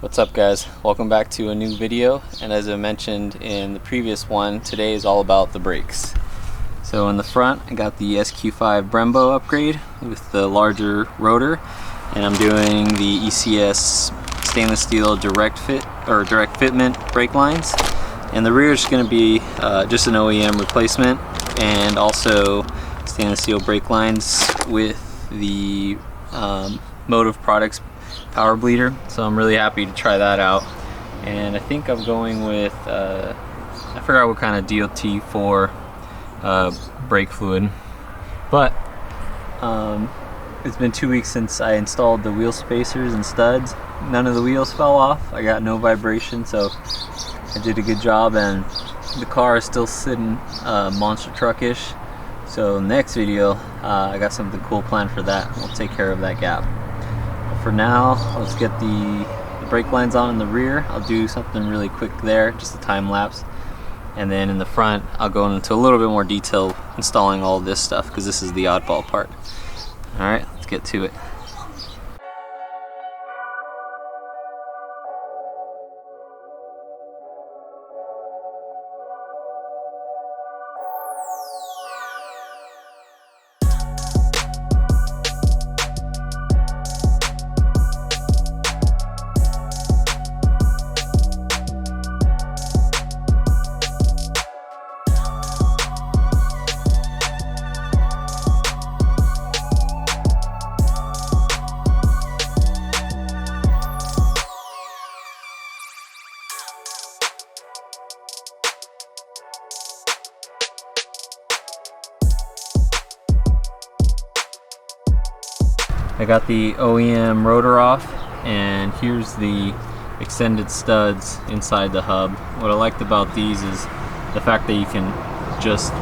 What's up guys, welcome back to a new video, and as I mentioned in the previous one, today is all about the brakes. So in the front I got the SQ5 Brembo upgrade with the larger rotor, and I'm doing the ECS stainless steel direct fitment brake lines, and the rear is going to be just an OEM replacement, and also stainless steel brake lines with the Motive Products power bleeder. So I'm really happy to try that out, and I think I'm going with I forgot what kind of DOT4 brake fluid, but it's been 2 weeks since I installed the wheel spacers and studs. None of the wheels fell off. I got no vibration, so I did a good job, and the car is still sitting monster truckish. So next video I got something cool planned for that. We'll take care of that gap. For now, let's get the brake lines on in the rear. I'll do something really quick there, just a time lapse, and then in the front I'll go into a little bit more detail installing all this stuff, because this is the oddball part. Alright, let's get to it. I got the OEM rotor off, and here's the extended studs inside the hub. What I liked about these is the fact that you can just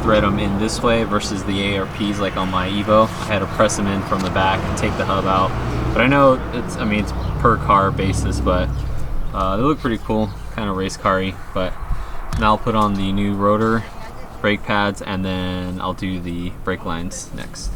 thread them in this way versus the ARPs like on my Evo. I had to press them in from the back and take the hub out. But I know it's per car basis, but they look pretty cool, kind of race car-y. But now I'll put on the new rotor, brake pads, and then I'll do the brake lines next.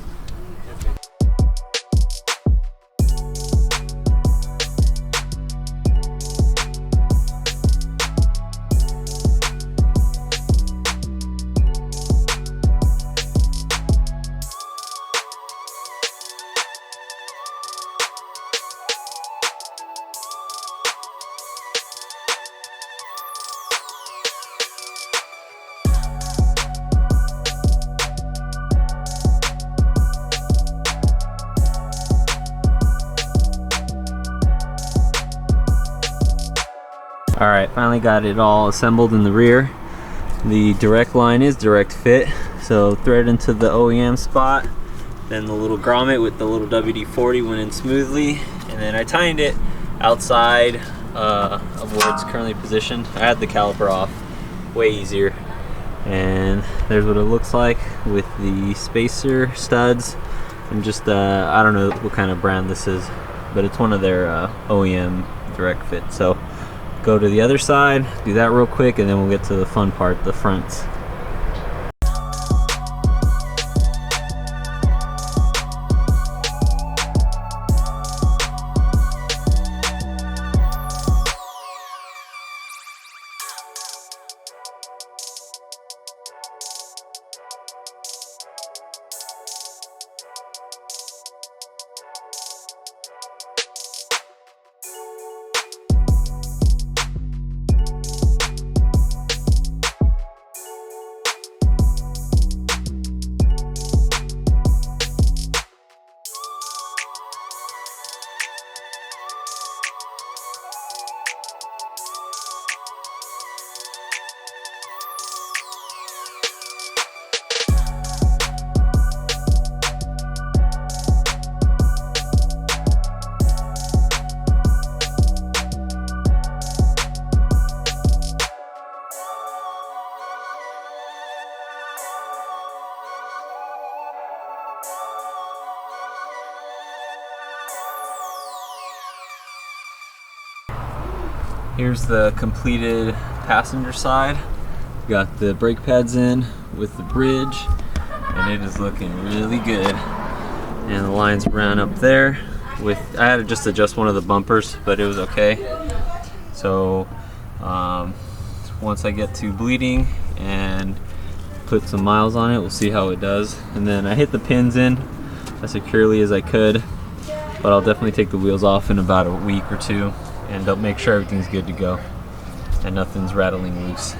Alright, finally got it all assembled in the rear. The direct line is direct fit, so thread into the OEM spot. Then the little grommet with the little WD-40 went in smoothly, and then I tightened it outside of where it's currently positioned. I had the caliper off, way easier. And there's what it looks like with the spacer studs. And just, I don't know what kind of brand this is, but it's one of their OEM direct fit. So go to the other side, do that real quick, and then we'll get to the fun part, the fronts. Here's the completed passenger side. Got the brake pads in with the bridge, and it is looking really good. And the lines ran up there, I had to just adjust one of the bumpers, but it was okay. So once I get to bleeding and put some miles on it, we'll see how it does. And then I hit the pins in as securely as I could, but I'll definitely take the wheels off in about a week or two and I'll make sure everything's good to go and nothing's rattling loose.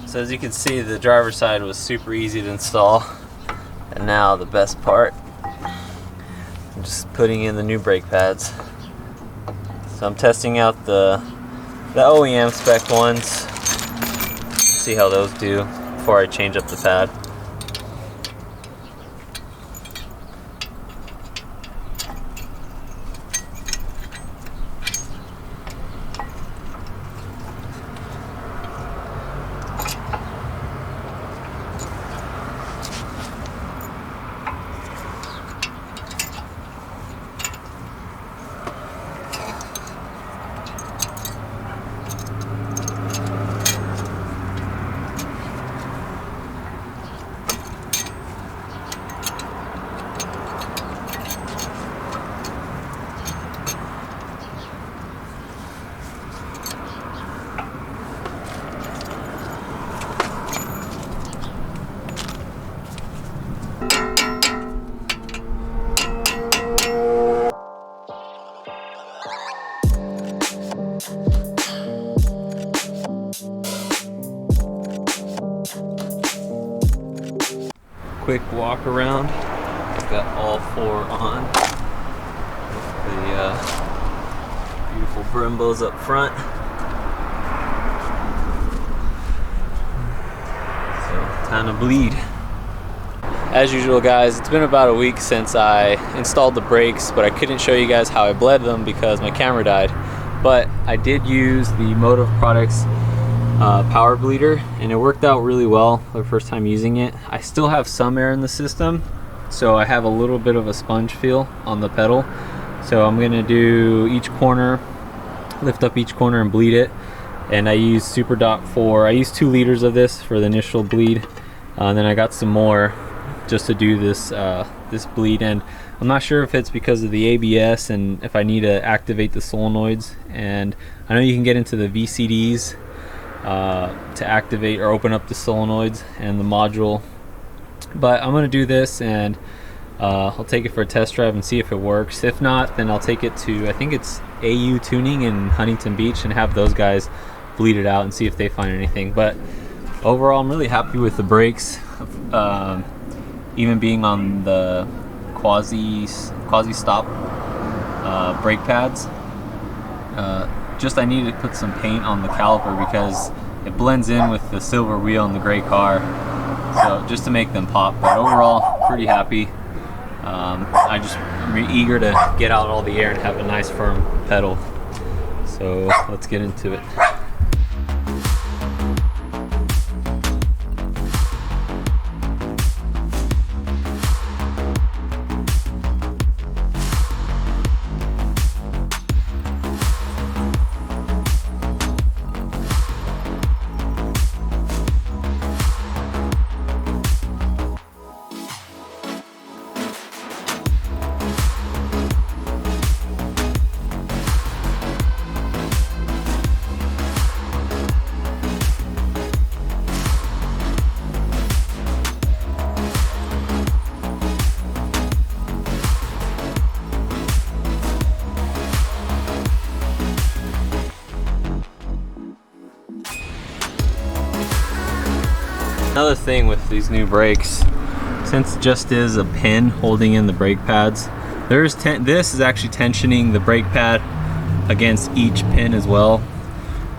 So as you can see, the driver's side was super easy to install, and now the best part, I'm just putting in the new brake pads. So I'm testing out the OEM spec ones, see how those do before I change up the pad. Quick walk around. I've got all four on with the beautiful Brembos up front. So time to bleed. As usual, guys, it's been about a week since I installed the brakes, but I couldn't show you guys how I bled them because my camera died. But I did use the Motive Products power bleeder, and it worked out really well the first time using it. I still have some air in the system, so I have a little bit of a sponge feel on the pedal. So I'm gonna do each corner, lift up each corner and bleed it. And I use Super Doc I used 2 liters of this for the initial bleed, and then I got some more just to do this this bleed. And I'm not sure if it's because of the ABS and if I need to activate the solenoids. And I know you can get into the VCDs to activate or open up the solenoids and the module, but I'm gonna do this and I'll take it for a test drive and see if it works. If not, then I'll take it to, I think it's AU Tuning in Huntington Beach, and have those guys bleed it out and see if they find anything. But overall, I'm really happy with the brakes, even being on the quasi stop brake pads. Just I needed to put some paint on the caliper because it blends in with the silver wheel in the gray car, so just to make them pop. But overall, pretty happy. I'm eager to get out all the air and have a nice firm pedal. So let's get into it. Another thing with these new brakes, since it just is a pin holding in the brake pads, this is actually tensioning the brake pad against each pin as well.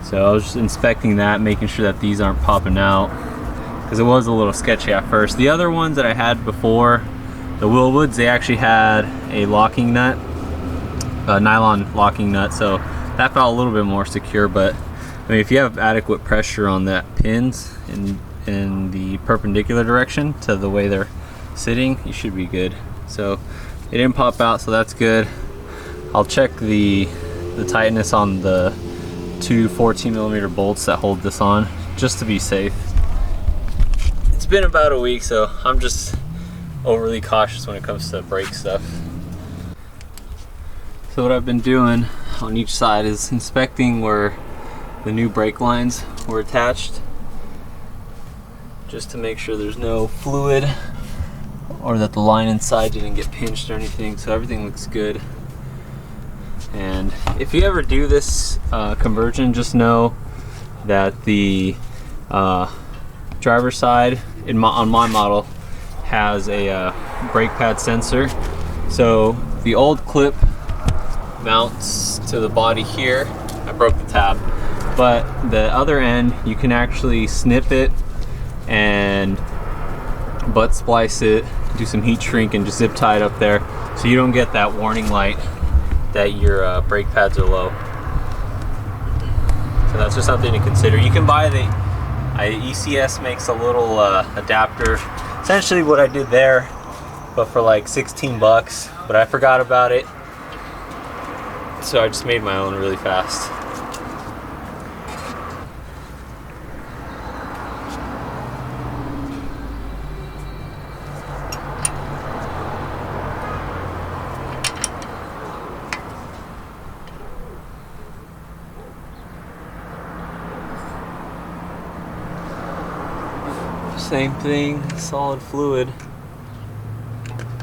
So I was just inspecting that, making sure that these aren't popping out, because it was a little sketchy at first. The other ones that I had before, the Willwoods, they actually had a locking nut nylon locking nut, so that felt a little bit more secure. But I mean, if you have adequate pressure on that pins in the perpendicular direction to the way they're sitting, you should be good. So it didn't pop out, so that's good. I'll check the tightness on the two 14mm bolts that hold this on, just to be safe. It's been about a week, so I'm just overly cautious when it comes to brake stuff. So what I've been doing on each side is inspecting where the new brake lines were attached, just to make sure there's no fluid or that the line inside didn't get pinched or anything. So everything looks good. And if you ever do this conversion, just know that the driver's side on my model has a brake pad sensor. So the old clip mounts to the body here. I broke the tab, but the other end you can actually snip it and butt splice it, do some heat shrink, and just zip tie it up there so you don't get that warning light that your brake pads are low. So that's just something to consider. You can buy the ECS makes a little adapter, essentially what I did there, but for like 16 bucks, but I forgot about it, so I just made my own really fast. Same thing, solid fluid.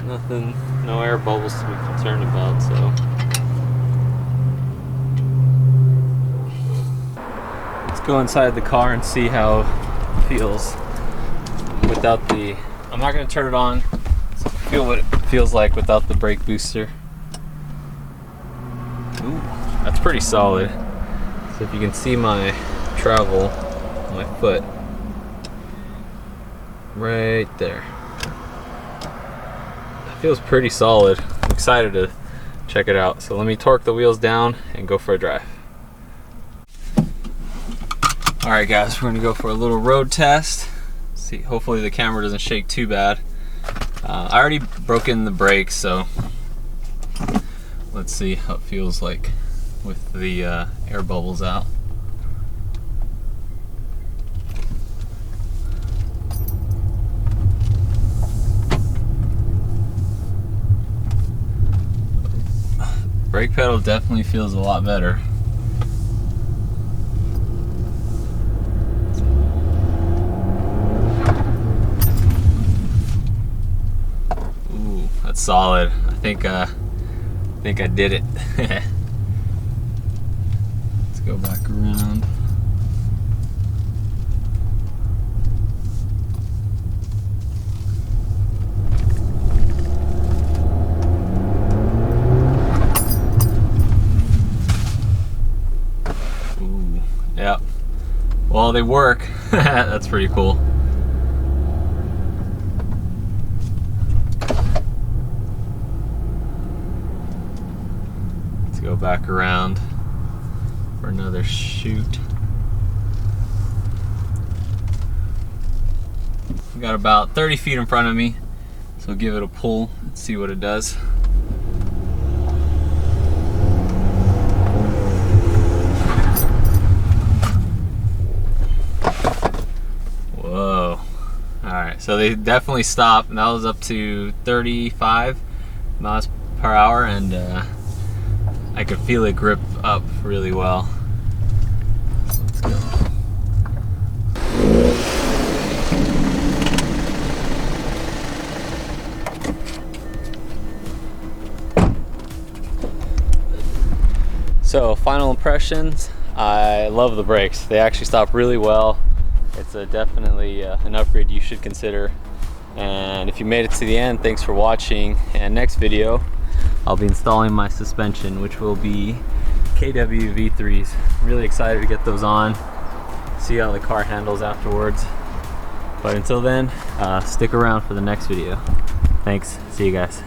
Nothing, no air bubbles to be concerned about, so. Let's go inside the car and see how it feels without the, I'm not gonna turn it on, so feel what it feels like without the brake booster. Ooh, that's pretty solid. So if you can see my travel, my foot, right there. That feels pretty solid. I'm excited to check it out. So let me torque the wheels down and go for a drive. Alright guys, we're gonna go for a little road test. See, hopefully the camera doesn't shake too bad. I already broken the brakes, so let's see how it feels like with the air bubbles out. Brake pedal definitely feels a lot better. Ooh, that's solid. I think I did it. Let's go back around. Yeah, well, they work. That's pretty cool. Let's go back around for another shoot. I've got about 30 feet in front of me, so give it a pull and see what it does. Whoa. Alright, so they definitely stopped, and that was up to 35 miles per hour, and I could feel it grip up really well. So let's go. So final impressions, I love the brakes. They actually stop really well. It's definitely an upgrade you should consider. And if you made it to the end, thanks for watching. And next video, I'll be installing my suspension, which will be KW V3s. Really excited to get those on, see how the car handles afterwards. But until then, stick around for the next video. Thanks, see you guys.